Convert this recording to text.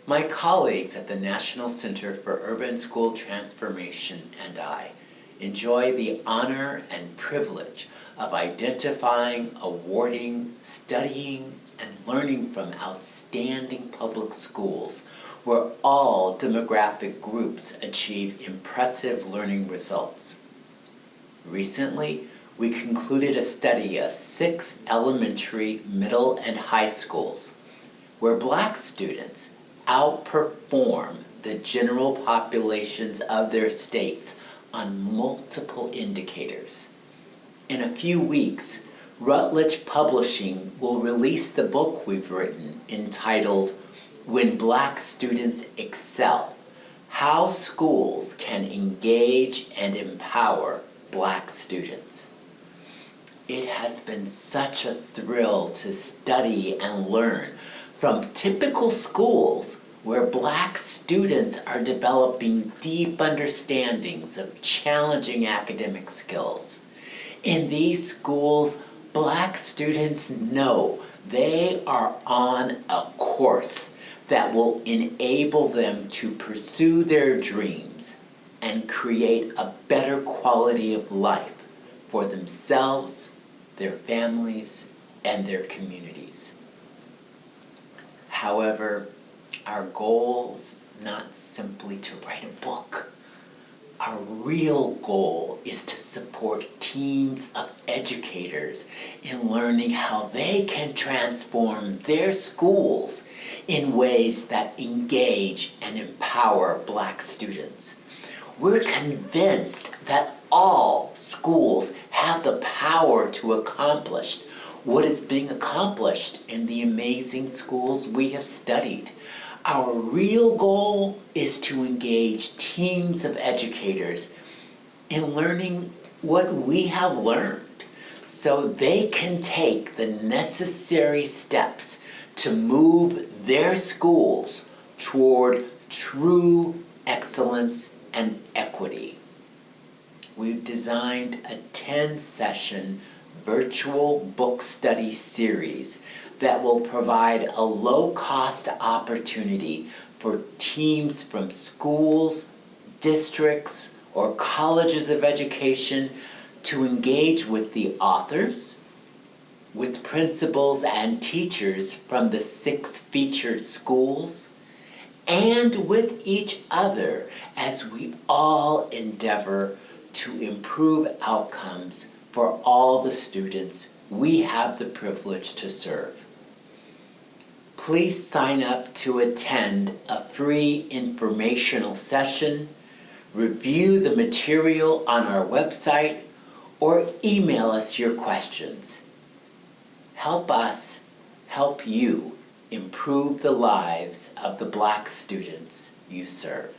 My colleagues at the National Center for Urban School Transformation and I enjoy the honor and privilege of identifying, awarding, studying, and learning from outstanding public schools where all demographic groups achieve impressive learning results. Recently, we concluded a study of 6 elementary, middle, and high schools where Black students outperform the general populations of their states on multiple indicators. In a few weeks, Routledge Publishing will release the book we've written entitled When Black Students Excel: How Schools Can Engage and Empower Black Students. It has been such a thrill to study and learn from typical schools where Black students are developing deep understandings of challenging academic skills. In these schools, Black students know they are on a course that will enable them to pursue their dreams and create a better quality of life for themselves, their families, and their communities. However, our goal is not simply to write a book. Our real goal is to support teams of educators in learning how they can transform their schools in ways that engage and empower Black students. We're convinced that all schools have the power to accomplish what is being accomplished in the amazing schools we have studied. Our real goal is to engage teams of educators in learning what we have learned so they can take the necessary steps to move their schools toward true excellence and equity. We've designed a 10-session virtual book study series that will provide a low-cost opportunity for teams from schools, districts, or colleges of education to engage with the authors, with principals and teachers from the 6 featured schools, and with each other as we all endeavor to improve outcomes for all the students we have the privilege to serve. Please sign up to attend a free informational session, review the material on our website, or email us your questions. Help us help you improve the lives of the Black students you serve.